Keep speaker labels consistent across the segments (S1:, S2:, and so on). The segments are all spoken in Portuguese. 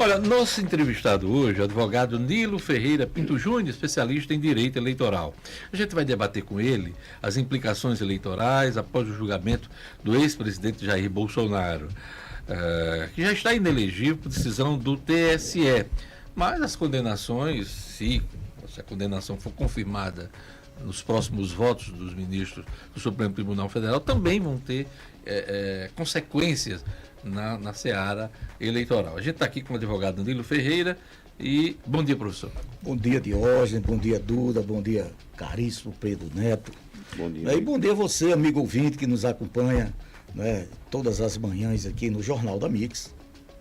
S1: Olha, nosso entrevistado hoje é o advogado Nilo Ferreira Pinto Júnior, especialista em direito eleitoral. A gente vai debater com ele as implicações eleitorais após o julgamento do ex-presidente Jair Bolsonaro, que já está inelegível por decisão do TSE. Mas as condenações, se a condenação for confirmada nos próximos votos dos ministros do Supremo Tribunal Federal, também vão ter consequências na seara eleitoral. A gente está aqui com o advogado Nilo Ferreira e bom dia, professor.
S2: Bom dia, Diógenes, bom dia, Duda, bom dia, caríssimo Pedro Neto.
S3: Bom dia.
S2: E bom dia a você, amigo ouvinte, que nos acompanha, né, todas as manhãs aqui no Jornal da Mix.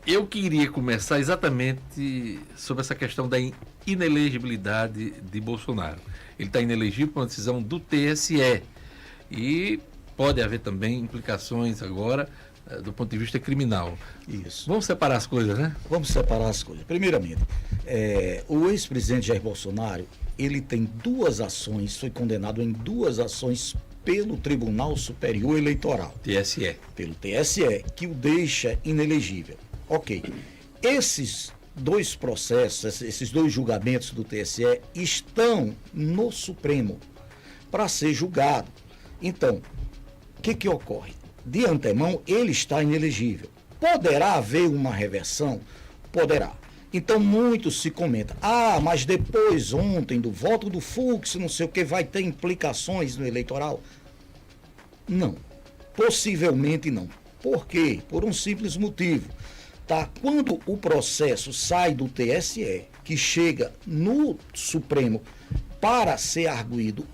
S1: Eu queria começar exatamente sobre essa questão da inelegibilidade de Bolsonaro. Ele está inelegível por uma decisão do TSE e pode haver também implicações agora do ponto de vista criminal.
S2: Isso.
S1: Vamos separar as coisas, né?
S2: Vamos separar as coisas. Primeiramente, o ex-presidente Jair Bolsonaro, ele tem duas ações, foi condenado em duas ações pelo Tribunal Superior Eleitoral.
S1: TSE.
S2: Pelo TSE, que o deixa inelegível. Ok. Esses dois processos, esses dois julgamentos do TSE estão no Supremo para ser julgado. Então, o que ocorre? De antemão, ele está inelegível. Poderá haver uma reversão? Poderá. Então, muito se comenta, mas depois, ontem, do voto do Fux, não sei o que, vai ter implicações no eleitoral? Não. Possivelmente não. Por quê? Por um simples motivo. Quando o processo sai do TSE, que chega no Supremo para ser arguído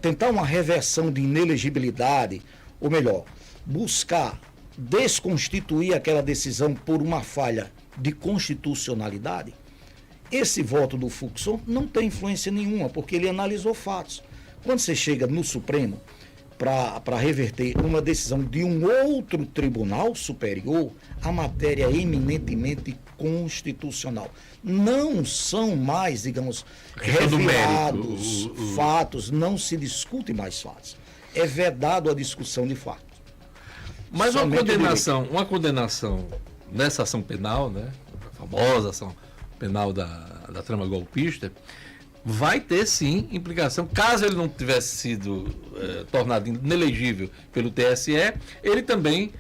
S2: tentar uma reversão de inelegibilidade, ou melhor, buscar desconstituir aquela decisão por uma falha de constitucionalidade, esse voto do Fux não tem influência nenhuma, porque ele analisou fatos. Quando você chega no Supremo para reverter uma decisão de um outro tribunal superior, a matéria é eminentemente constitucional. Não são mais, digamos, revelados fatos, não se discute mais fatos. É vedado a discussão de fatos.
S1: Mas uma condenação nessa ação penal, né, a famosa ação penal da trama golpista, vai ter sim implicação. Caso ele não tivesse sido tornado inelegível pelo TSE, ele também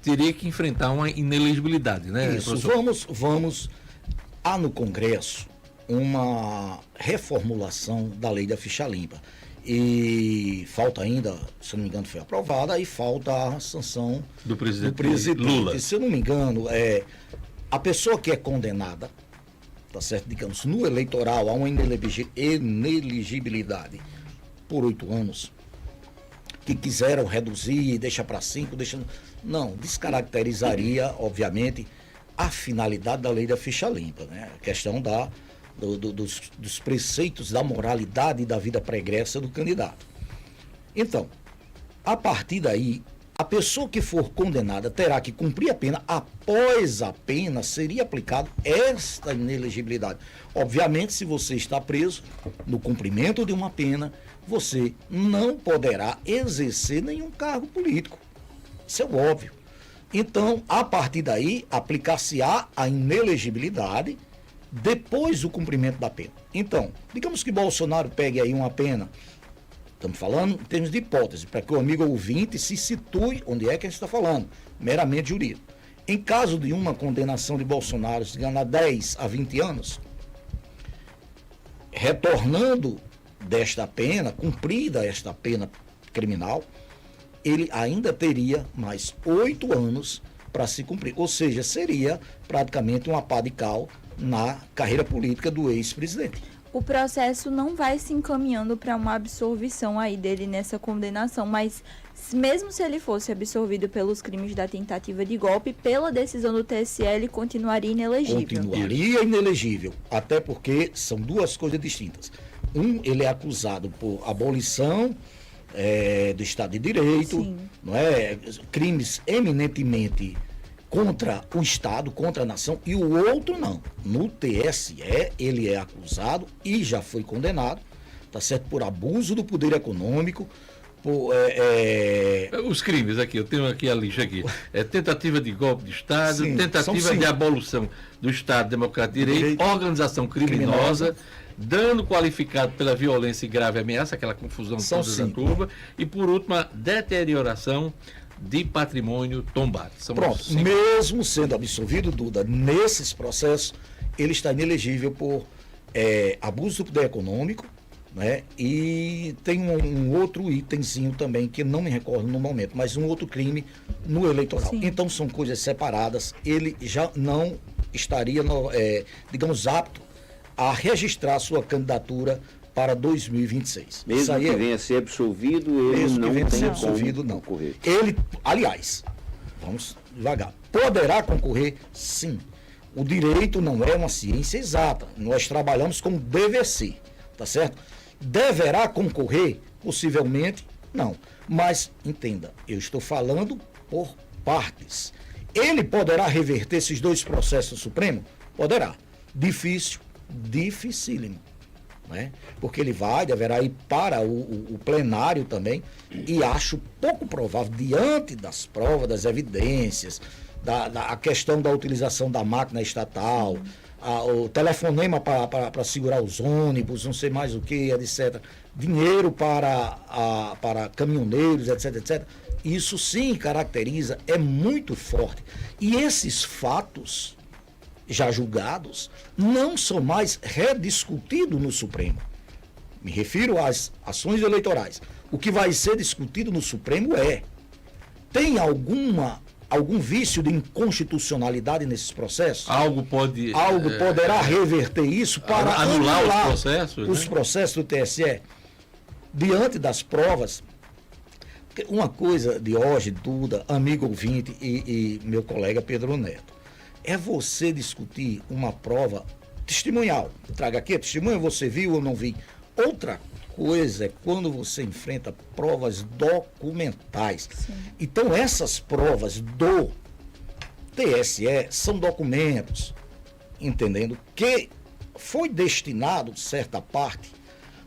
S1: teria que enfrentar uma inelegibilidade, né?
S2: Isso, vamos. Há no Congresso uma reformulação da lei da ficha limpa. E falta ainda, se não me engano, foi aprovada, aí falta a sanção
S1: do presidente Lula.
S2: Se eu não me engano, a pessoa que é condenada, tá certo, digamos, no eleitoral há uma inelegibilidade por 8 anos, que quiseram reduzir, deixa para 5, não, descaracterizaria, obviamente, a finalidade da lei da ficha limpa, né? A questão dos preceitos da moralidade e da vida pregressa do candidato. Então, a partir daí, a pessoa que for condenada terá que cumprir a pena. Após a pena, seria aplicado esta inelegibilidade. Obviamente, se você está preso no cumprimento de uma pena, você não poderá exercer nenhum cargo político. Isso é óbvio. Então, a partir daí, aplicar-se-á a inelegibilidade depois do cumprimento da pena. Então, digamos que Bolsonaro pegue aí uma pena, estamos falando em termos de hipótese, para que o amigo ouvinte se situe onde é que a gente está falando, meramente jurídico. Em caso de uma condenação de Bolsonaro, se ganhar 10 a 20 anos, retornando desta pena, cumprida esta pena criminal, ele ainda teria mais 8 anos para se cumprir. Ou seja, seria praticamente uma pá de cal na carreira política do ex-presidente.
S4: O processo não vai se encaminhando para uma absolvição aí dele nessa condenação, mas mesmo se ele fosse absolvido pelos crimes da tentativa de golpe, pela decisão do TSE, ele continuaria inelegível.
S2: Continuaria inelegível, até porque são duas coisas distintas. Ele é acusado por abolição do Estado de Direito, não é? Crimes eminentemente contra o Estado, contra a nação, e o outro não. No TSE, ele é acusado e já foi condenado, tá certo, por abuso do poder econômico,
S1: Os crimes aqui, eu tenho aqui a lista aqui. Tentativa de golpe de Estado,
S2: Sim,
S1: tentativa de abolição do Estado Democrático de Direito, organização criminosa, dano qualificado pela violência e grave ameaça, aquela confusão toda da turma, e por último, a deterioração de patrimônio tombado.
S2: Pronto, mesmo sendo absolvido, Duda, nesses processos, ele está inelegível por abuso do poder econômico, né? E tem um outro itemzinho também, que não me recordo no momento, mas um outro crime no eleitoral.
S4: Sim.
S2: Então são coisas separadas, ele já não estaria, digamos, apto a registrar sua candidatura para 2026.
S3: Mesmo que venha a ser absolvido, ele não tem como concorrer.
S2: Ele, aliás, vamos devagar, poderá concorrer, sim. O direito não é uma ciência exata. Nós trabalhamos com DVC, tá certo? Deverá concorrer? Possivelmente, não. Mas, entenda, eu estou falando por partes. Ele poderá reverter esses dois processos no Supremo? Poderá. Difícil, dificílimo. Né? Porque ele deverá ir para o plenário também, e acho pouco provável, diante das provas, das evidências, a questão da utilização da máquina estatal, o telefonema para segurar os ônibus, não sei mais o que, etc. Dinheiro para caminhoneiros, etc, etc. Isso sim caracteriza, é muito forte. E esses fatos já julgados não são mais rediscutidos no Supremo. Me refiro às ações eleitorais. O que vai ser discutido no Supremo tem algum vício de inconstitucionalidade nesses processos?
S1: Algo
S2: poderá reverter isso para
S1: anular os processos?
S2: Os processos do TSE, diante das provas. Uma coisa de hoje, Duda, amigo ouvinte e meu colega Pedro Neto, é você discutir uma prova testemunhal. Traga aqui a testemunha, você viu ou não viu. Outra coisa é quando você enfrenta provas documentais.
S4: Sim.
S2: Então, essas provas do TSE são documentos, entendendo, que foi destinado certa parte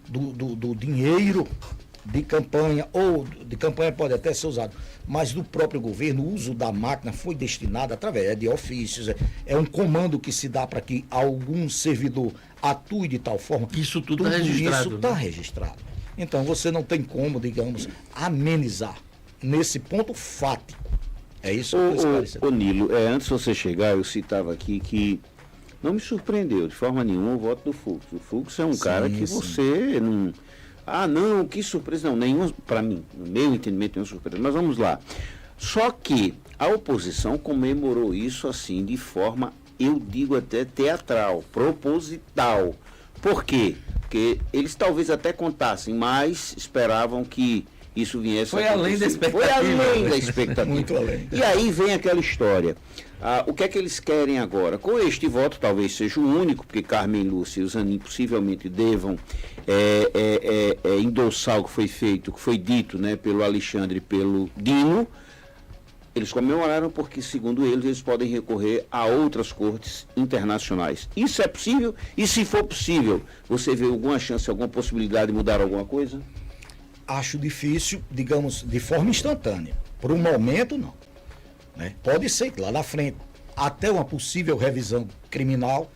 S2: do dinheiro de campanha, ou de campanha pode até ser usado, mas do próprio governo, o uso da máquina foi destinado através de ofícios, é um comando que se dá para que algum servidor atue de tal forma.
S1: Isso tudo está registrado.
S2: Isso está registrado. Então você não tem como, digamos, amenizar nesse ponto fático. É isso que eu esclareço.
S3: Ô Nilo, antes de você chegar, eu citava aqui que não me surpreendeu de forma nenhuma o voto do Fux. O Fux é um cara que você não... Ah, não, que surpresa. Não, nenhuma, para mim, no meu entendimento, nenhuma surpresa. Mas vamos lá. Só que a oposição comemorou isso assim, de forma, eu digo até teatral, proposital. Por quê? Porque eles talvez até contassem, mas esperavam que isso viesse.
S1: Foi além da expectativa.
S3: Foi além da expectativa.
S2: Muito além.
S3: E aí vem aquela história. O que é que eles querem agora? Com este voto, talvez seja o único, porque Carmen Lúcia e o Zanin possivelmente devam endossar o que foi feito, o que foi dito, né, pelo Alexandre e pelo Dino. Eles comemoraram porque, segundo eles podem recorrer a outras cortes internacionais. Isso é possível? E se for possível, você vê alguma chance, alguma possibilidade de mudar alguma coisa?
S2: Acho difícil, digamos, de forma instantânea. Por um momento, não. Né? Pode ser que lá na frente, até uma possível revisão criminal,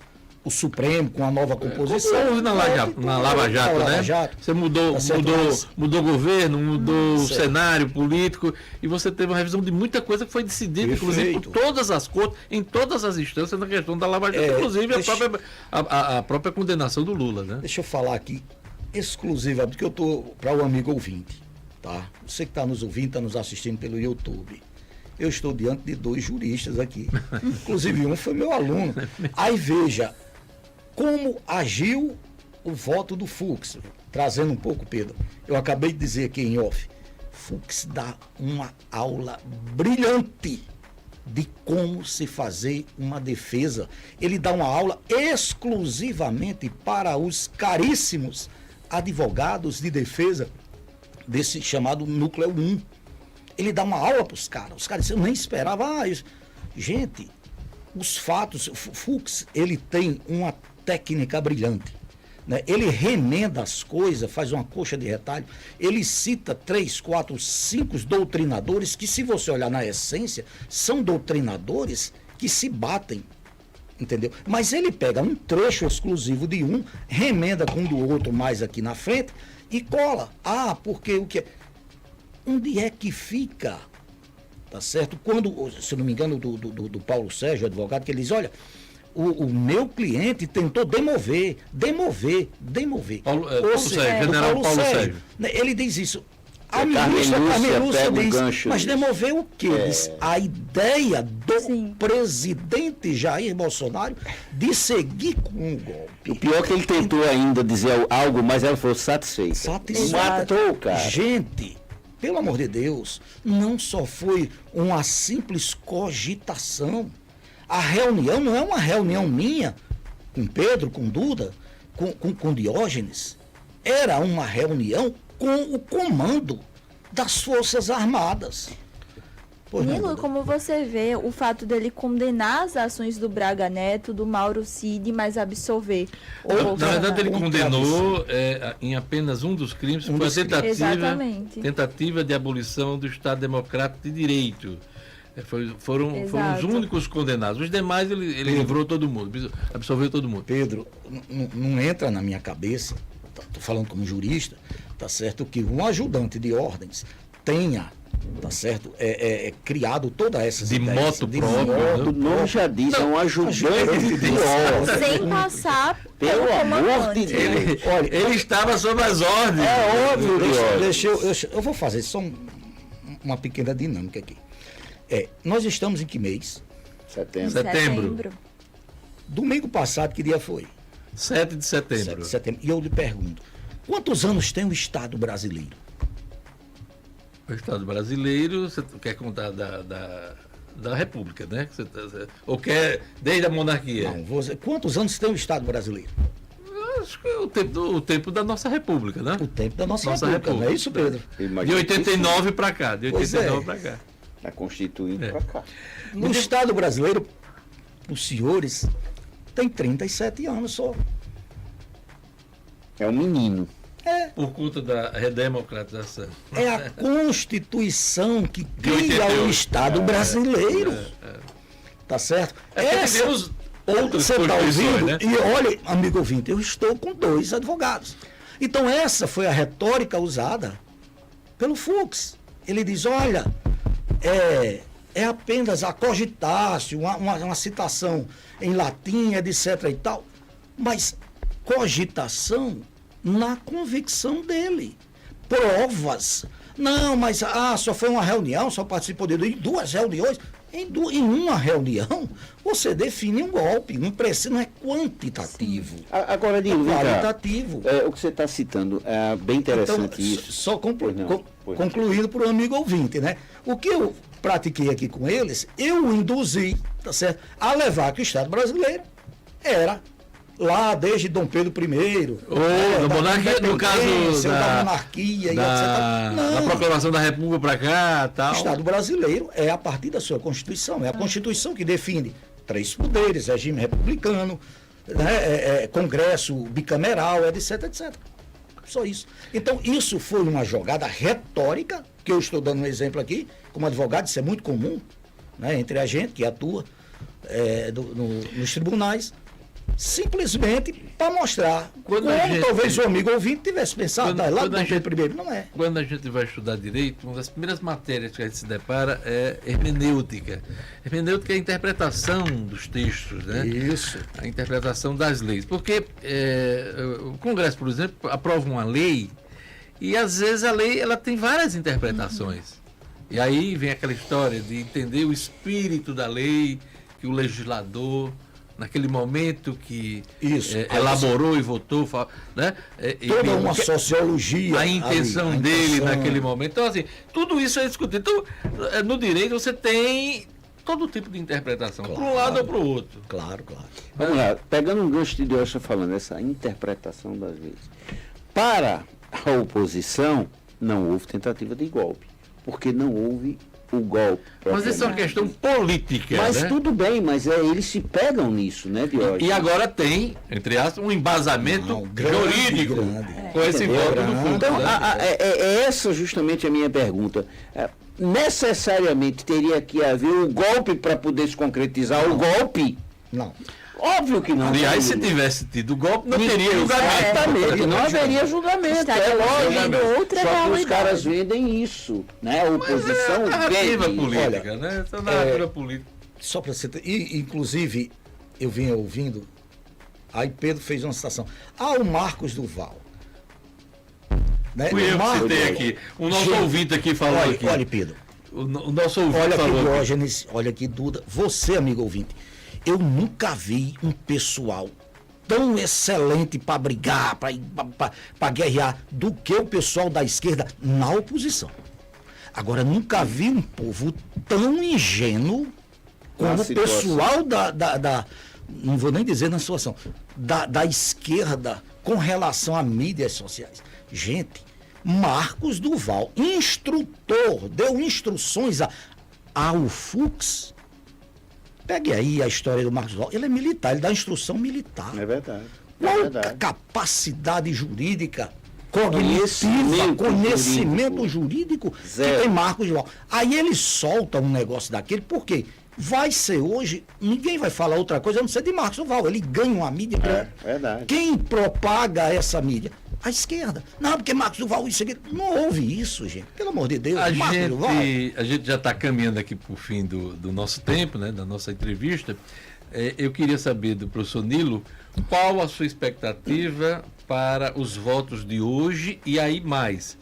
S2: o Supremo com a nova composição.
S1: Na Lava Jato, né? Você mudou o governo, mudou o cenário político, e você teve uma revisão de muita coisa que foi decidida, inclusive, por todas as cortes, em todas as instâncias, na questão da Lava Jato, inclusive a própria condenação do Lula, né?
S2: Deixa eu falar aqui exclusivamente, porque eu estou para o amigo ouvinte, tá? Você que está nos ouvindo, está nos assistindo pelo YouTube. Eu estou diante de 2 juristas aqui. Inclusive, um foi meu aluno. Aí veja como agiu o voto do Fux. Trazendo um pouco, Pedro. Eu acabei de dizer aqui em off. Fux dá uma aula brilhante de como se fazer uma defesa. Ele dá uma aula exclusivamente para os caríssimos advogados de defesa desse chamado Núcleo 1. Ele dá uma aula para os caras. Os caras, eu nem esperava. Isso. Gente, os fatos, Fux, ele tem uma técnica brilhante. né? Ele remenda as coisas, faz uma coxa de retalho, ele cita 3, 4, 5 doutrinadores que, se você olhar na essência, são doutrinadores que se batem, entendeu? Mas ele pega um trecho exclusivo de um, remenda com o do outro mais aqui na frente e cola. Ah, porque o que é? Onde é que fica? Tá certo? Quando, se não me engano, do Paulo Sérgio, advogado, que ele diz, olha, o meu cliente tentou demover.
S1: Paulo
S2: seja,
S1: Sérgio, general Paulo Sérgio.
S2: Né, ele diz isso. A
S3: Carmelúcia
S2: Carmelúcia
S3: pega o
S2: diz,
S3: gancho
S2: mas
S3: disso.
S2: demover o quê? Diz, a ideia do
S4: Sim.
S2: presidente Jair Bolsonaro de seguir com o golpe.
S3: O pior é que ele tentou ainda dizer algo, mas ela falou satisfeita. Matou o cara.
S2: Gente, pelo amor de Deus, não só foi uma simples cogitação. A reunião não é uma reunião minha com Pedro, com Duda, com Diógenes. Era uma reunião com o comando das Forças Armadas. Pois não,
S4: Nilo,
S2: Duda?
S4: como você vê o fato dele condenar as ações do Braga Neto, do Mauro Cid, mas absolver o
S1: Na
S4: Bolsonaro?
S1: verdade, ele
S2: Contra
S1: condenou em apenas um dos crimes, que foi a
S2: dos crimes.
S4: Exatamente.
S1: tentativa de abolição do Estado Democrático de Direito. Foram os
S4: Exato.
S1: únicos condenados. Os demais, ele livrou todo mundo, absolveu todo mundo.
S2: Pedro, não entra na minha cabeça, estou falando como jurista, tá certo, que um ajudante de ordens tenha, tá certo, criado todas essas
S1: De
S2: ideias.
S1: moto próprio,
S3: O nome já diz, é um ajudante de ordem.
S4: Sem passar
S3: Pelo amor de
S4: comandante.
S3: Deus.
S2: Olha,
S1: Ele estava sob as ordens.
S3: É óbvio,
S2: eu vou fazer só uma pequena dinâmica aqui. Nós estamos em que mês?
S3: Setembro.
S1: Setembro.
S2: Domingo passado, que dia foi?
S1: 7 de
S2: 7
S1: setembro.
S2: de setembro. E eu lhe pergunto, quantos anos tem o Estado brasileiro?
S1: O Estado brasileiro, você quer contar da República, né? Ou quer desde a monarquia?
S2: Não, quantos anos tem o Estado brasileiro?
S1: Acho que é o tempo da nossa República, né?
S2: O tempo da nossa
S1: Nossa
S2: República, não é
S1: República.
S2: isso, Pedro?
S1: De
S3: Imagina
S1: 89 para cá. De
S2: Pois
S1: 89
S2: é.
S1: para cá.
S3: Está constituindo
S1: É.
S3: pra cá.
S2: No Estado brasileiro, os senhores têm 37 anos só.
S3: É um menino.
S1: Por conta da redemocratização.
S2: É a Constituição que cria
S1: 88.
S2: o Estado brasileiro. Tá certo?
S1: Porque tivemos outras
S2: Você está
S1: constituições,
S2: ouvindo?
S1: né?
S2: E olha, amigo ouvinte, eu estou com 2 advogados. Então essa foi a retórica usada pelo Fux. Ele diz, olha, é apenas a cogitatio, uma citação em latim, etc. e tal, mas cogitação na convicção dele. Provas. Não, mas só foi uma reunião, só participou de 2 reuniões. Em uma reunião, você define um golpe, não é quantitativo.
S3: Agora,
S2: É
S3: Nilo, vem cá.
S2: qualitativo.
S3: O que você está citando é bem interessante
S2: Então,
S3: isso.
S2: só
S3: Pois não, pois não.
S2: concluindo para o amigo ouvinte, né? O que eu pratiquei aqui com eles, eu induzi, tá certo, a levar que o Estado brasileiro era lá desde Dom Pedro I.
S1: Ou da monarquia, no caso
S2: da monarquia e etc.
S1: da
S2: Não.
S1: proclamação da República para cá,
S2: O
S1: tal.
S2: Estado brasileiro é a partir da sua Constituição. É a Constituição que define 3 poderes, regime republicano, né, Congresso bicameral, etc, etc. Só isso. Então, isso foi uma jogada retórica, que eu estou dando um exemplo aqui, como advogado, isso é muito comum, né, entre a gente que atua nos tribunais, simplesmente para mostrar
S1: Quando
S2: como
S1: a gente-
S2: talvez o amigo ouvinte tivesse pensado,
S1: Quando-
S2: lá
S1: quando
S2: do
S1: a
S2: Dom
S1: gente-
S2: Pedro I, não é.
S1: Quando a gente vai estudar direito, uma das primeiras matérias que a gente se depara é hermenêutica. Hermenêutica é a interpretação dos textos, né?
S2: Isso.
S1: A interpretação das leis. Porque o Congresso, por exemplo, aprova uma lei e às vezes a lei ela tem várias interpretações. E aí vem aquela história de entender o espírito da lei, que o legislador, naquele momento que
S2: Isso.
S1: elaborou e votou, né? E
S2: Toda
S1: viu
S2: uma
S1: que-
S2: sociologia.
S1: a intenção
S2: ali, a
S1: dele
S2: intenção.
S1: naquele momento. Então, assim, tudo isso é discutido. Então, no direito você tem todo tipo de interpretação, para um lado ou para o outro.
S2: Claro, claro.
S3: Vamos lá, pegando um gancho de Deus falando, essa interpretação das leis. Para a oposição, não houve tentativa de golpe, porque não houve o golpe.
S1: Mas isso é uma questão política,
S3: Mas
S1: né?
S3: tudo bem, mas eles se pegam nisso, né, Diógenes?
S1: E agora tem, entre aspas, um embasamento
S2: Não, grande,
S1: jurídico
S2: grande.
S1: com esse
S3: Entendeu?
S1: voto do Fux.
S3: Então,
S1: né?
S3: é essa justamente a minha pergunta. Necessariamente teria que haver um golpe para poder se concretizar o golpe?
S2: Não.
S3: Óbvio que não.
S1: Aliás, se tivesse tido golpe, não teria julgamento.
S3: Exatamente, não haveria julgamento.
S4: Estaria vivendo outra
S3: Só que os
S4: realidade.
S3: caras vendem isso, né? A oposição
S1: Narrativa
S3: vende.
S1: política,
S2: Olha,
S1: né? Essa narrativa política.
S2: Só para você ter. Inclusive, eu vinha ouvindo, aí Pedro fez uma citação. O Marcos Duval. Né?
S1: Fui eu que
S2: Marcos
S1: citei
S2: Duval.
S1: aqui. O nosso
S2: Gente,
S1: ouvinte aqui falou
S2: olha,
S1: aqui.
S2: olha, Pedro.
S1: O nosso ouvinte
S2: Olha aqui,
S1: falou aqui.
S2: Diógenes, olha aqui, Duda. Você, amigo ouvinte, eu nunca vi um pessoal tão excelente para brigar, para guerrear, do que o pessoal da esquerda na oposição. Agora, nunca vi um povo tão ingênuo como
S3: Na
S2: o
S3: situação.
S2: pessoal não vou nem dizer na situação, da esquerda com relação a mídias sociais. Gente, Marcos Duval, instrutor, deu instruções ao Fux. Pegue aí a história do Marcos Duval. Ele é militar, ele dá instrução militar.
S3: É verdade. É
S2: Qual
S3: verdade.
S2: capacidade jurídica,
S3: Conhecimento
S2: conhecimento jurídico que
S3: Zero.
S2: tem Marcos Duval. Aí ele solta um negócio daquele, por quê? Vai ser hoje, ninguém vai falar outra coisa a não ser de Marcos Duval. Ele ganha uma mídia.
S3: É verdade.
S2: Quem propaga essa mídia? A esquerda. Não, porque Marcos Duval, isso aqui. Não houve isso, gente. Pelo amor de Deus.
S1: A
S2: Marcos Duval.
S1: gente já está caminhando aqui para o fim do nosso tempo, né, da nossa entrevista. Eu queria saber do professor Nilo qual a sua expectativa para os votos de hoje e aí mais.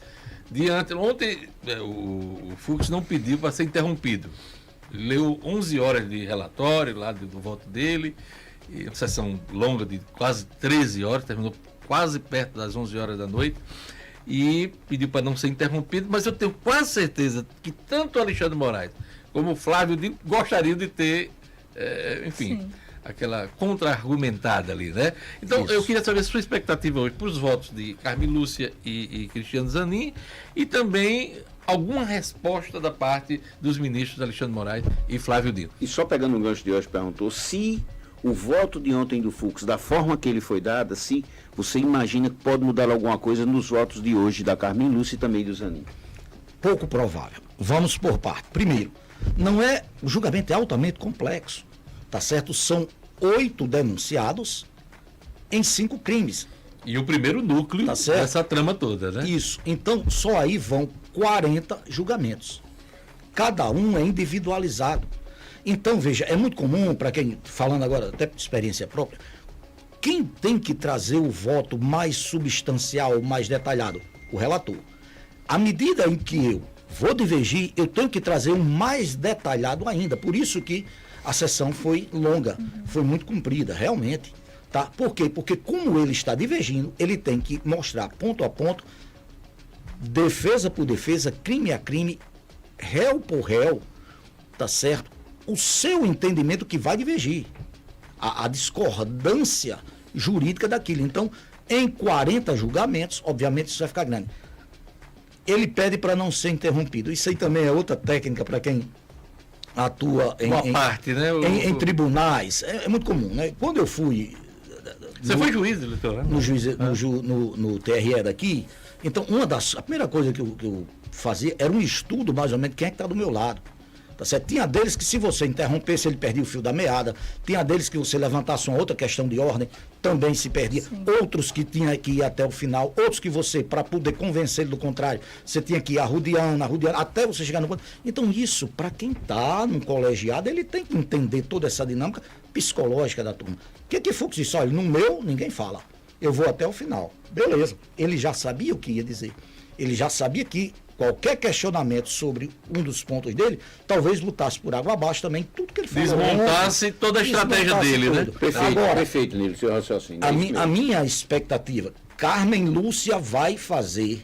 S1: Ontem o Fux não pediu para ser interrompido. Ele leu 11 horas de relatório lá do voto dele, e uma sessão longa de quase 13 horas, terminou quase perto das 11 horas da noite, e pediu para não ser interrompido, mas eu tenho quase certeza que tanto o Alexandre Moraes como o Flávio Dino gostariam de ter, enfim,
S4: Sim.
S1: aquela contra-argumentada ali, né? Então,
S2: Isso.
S1: eu queria saber a sua expectativa hoje para os votos de Carmen Lúcia e Cristiano Zanin, e também alguma resposta da parte dos ministros Alexandre Moraes e Flávio Dino.
S3: E só pegando o gancho de hoje, perguntou se o voto de ontem do Fux, da forma que ele foi dado, se você imagina que pode mudar alguma coisa nos votos de hoje da Carmen Lúcia e também do Zanin.
S2: Pouco provável. Vamos por parte. Primeiro, o julgamento é altamente complexo, tá certo? São 8 denunciados em 5 crimes.
S1: E o primeiro núcleo
S2: Tá certo.
S1: dessa trama toda, né?
S2: Isso. Então, só aí vão 40 julgamentos. Cada um é individualizado. Então, veja, é muito comum, para quem, falando agora até por experiência própria, quem tem que trazer o voto mais substancial, mais detalhado? O relator. À medida em que eu vou divergir, eu tenho que trazer um mais detalhado ainda. Por isso que a sessão foi longa, foi muito comprida, realmente. Tá? Por quê? Porque como ele está divergindo, ele tem que mostrar ponto a ponto, defesa por defesa, crime a crime, réu por réu, tá certo? O seu entendimento que vai divergir. A discordância jurídica daquilo. Então, em 40 julgamentos, obviamente isso vai ficar grande. Ele pede para não ser interrompido. Isso aí também é outra técnica para quem atua
S1: Boa parte, né?
S2: em tribunais. É muito comum, né? Quando eu fui
S1: Você foi juiz eleitoral?
S2: no TRE daqui, então a primeira coisa que eu fazia era um estudo mais ou menos de quem é que está do meu lado. Tá certo? Tinha deles que se você interrompesse, ele perdia o fio da meada. Tinha deles que você levantasse uma outra questão de ordem, também se perdia.
S4: Sim.
S2: Outros que tinha que ir até o final. Outros que você, para poder convencer ele do contrário, você tinha que ir arrodeando, até você chegar no ponto. Então isso, para quem está no colegiado, ele tem que entender toda essa dinâmica psicológica da turma. O que Fux disse? Olha, no meu, ninguém fala. Eu vou até o final. Beleza. Ele já sabia o que ia dizer. Ele já sabia que qualquer questionamento sobre um dos pontos dele, talvez lutasse por água abaixo também, tudo que ele falou.
S1: Desmontasse toda a estratégia dele, né?
S3: Perfeito, Nilo, seu raciocínio.
S2: A minha expectativa, Carmen Lúcia vai fazer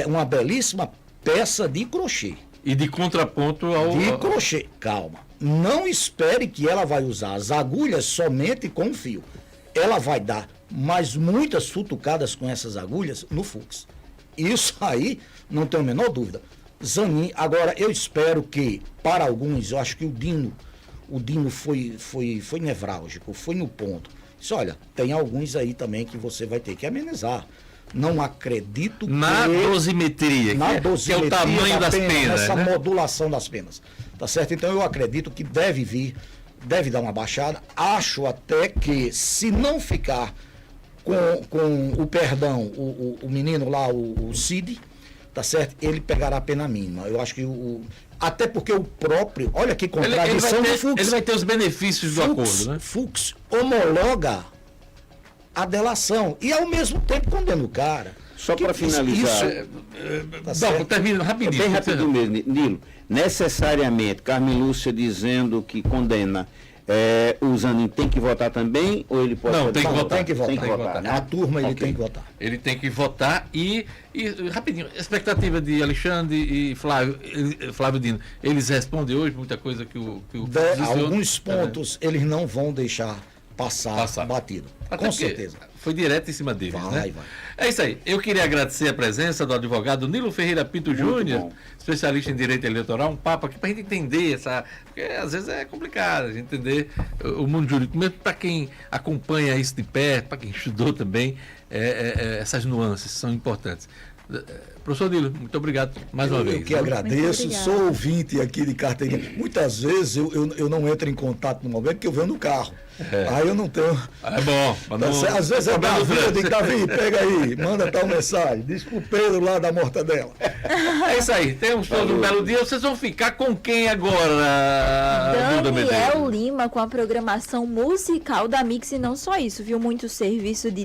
S2: uma belíssima peça de crochê.
S1: E de contraponto ao...
S2: De crochê. Calma. Não espere que ela vai usar as agulhas somente com o fio. Ela vai dar mais muitas futucadas com essas agulhas no Fux. Isso aí, não tenho a menor dúvida. Zanin, agora eu espero que, para alguns, eu acho que o Dino foi nevrálgico, foi no ponto. Disse, olha, tem alguns aí também que você vai ter que amenizar. Não acredito
S1: na dosimetria, que é o tamanho das penas,
S2: essa
S1: né?
S2: modulação das penas. Tá certo? Então eu acredito que deve dar uma baixada. Acho até que, se não ficar com o perdão, o menino lá, o Cid, tá certo? Ele pegará a pena mínima. Eu acho que até porque o próprio, olha que contradição do Fux.
S1: Ele vai ter os benefícios do acordo, né?
S2: Fux homologa a delação e ao mesmo tempo condena o cara.
S3: Só para finalizar.
S1: Não, termina rapidinho.
S3: Bem rapidinho mesmo, Nilo. Necessariamente, Carmen Lúcia dizendo que condena, o Zanin tem que votar também, ou ele pode
S1: Não,
S3: votar?
S1: tem que votar.
S2: Tem que votar.
S3: Tem que votar, né?
S2: A turma ele
S3: Ok.
S2: tem que votar.
S1: Ele tem que votar e rapidinho, expectativa de Alexandre e Flávio Dino. Eles respondem hoje muita coisa que o
S2: Alguns pontos eles não vão deixar passar batido.
S1: Até
S2: Com
S1: porque
S2: certeza.
S1: Foi direto em cima deles, né?
S2: Vai.
S1: É isso aí. Eu queria agradecer a presença do advogado Nilo Ferreira Pinto
S3: Muito
S1: Júnior,
S3: bom.
S1: especialista em direito eleitoral, um papo aqui para a gente entender porque às vezes é complicado a gente entender o mundo jurídico, mesmo para quem acompanha isso de perto, para quem estudou também, essas nuances são importantes. Professor Nilo, muito obrigado mais uma vez.
S2: Eu que agradeço, sou ouvinte aqui de carteirinha. Muitas vezes eu não entro em contato no momento que eu venho no carro. Aí eu não tenho.
S1: É bom.
S2: Às vezes é Davi, eu digo, Davi, pega aí, manda tal mensagem. Diz pro Pedro lá da Mortadela.
S1: É isso aí, temos todos um belo dia. Vocês vão ficar com quem agora, Duda Medeiros?
S4: Daniel Lima com a programação musical da Mix, e não só isso, viu? Muito serviço de